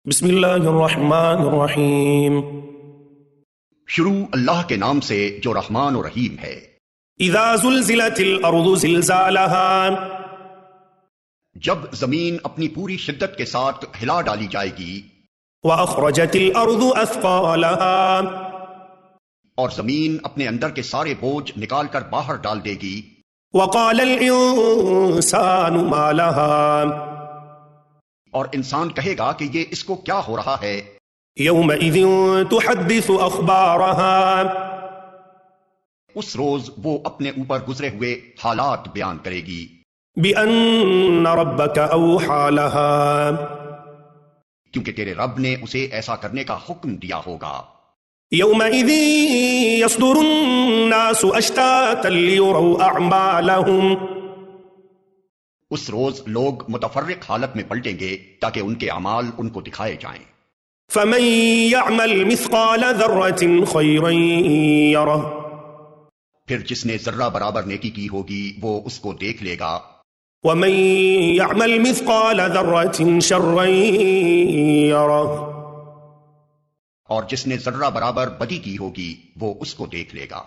بسم اللہ الرحمن الرحیم۔ شروع اللہ کے نام سے جو رحمان و رحیم ہے۔ اذا زلزلت الارض زلزالها، جب زمین اپنی پوری شدت کے ساتھ ہلا ڈالی جائے گی، واخرجت الارض اثقالها، اور زمین اپنے اندر کے سارے بوجھ نکال کر باہر ڈال دے گی، وقال الانسان ما لها، اور انسان کہے گا کہ یہ اس کو کیا ہو رہا ہے۔ یومئذ تحدث اخبارها، اس روز وہ اپنے اوپر گزرے ہوئے حالات بیان کرے گی، بأن ربك اوحى لها، کیونکہ تیرے رب نے اسے ایسا کرنے کا حکم دیا ہوگا۔ یومئذ یصدر الناس اشتاتا لیروا اعمالهم، اس روز لوگ متفرق حالت میں پلٹیں گے تاکہ ان کے اعمال ان کو دکھائے جائیں۔ فمن يعمل مثقال ذرة خيرا يره، پھر جس نے ذرہ برابر نیکی کی ہوگی وہ اس کو دیکھ لے گا، ومن يعمل مثقال ذرة شرا يره، اور جس نے ذرہ برابر بدی کی ہوگی وہ اس کو دیکھ لے گا۔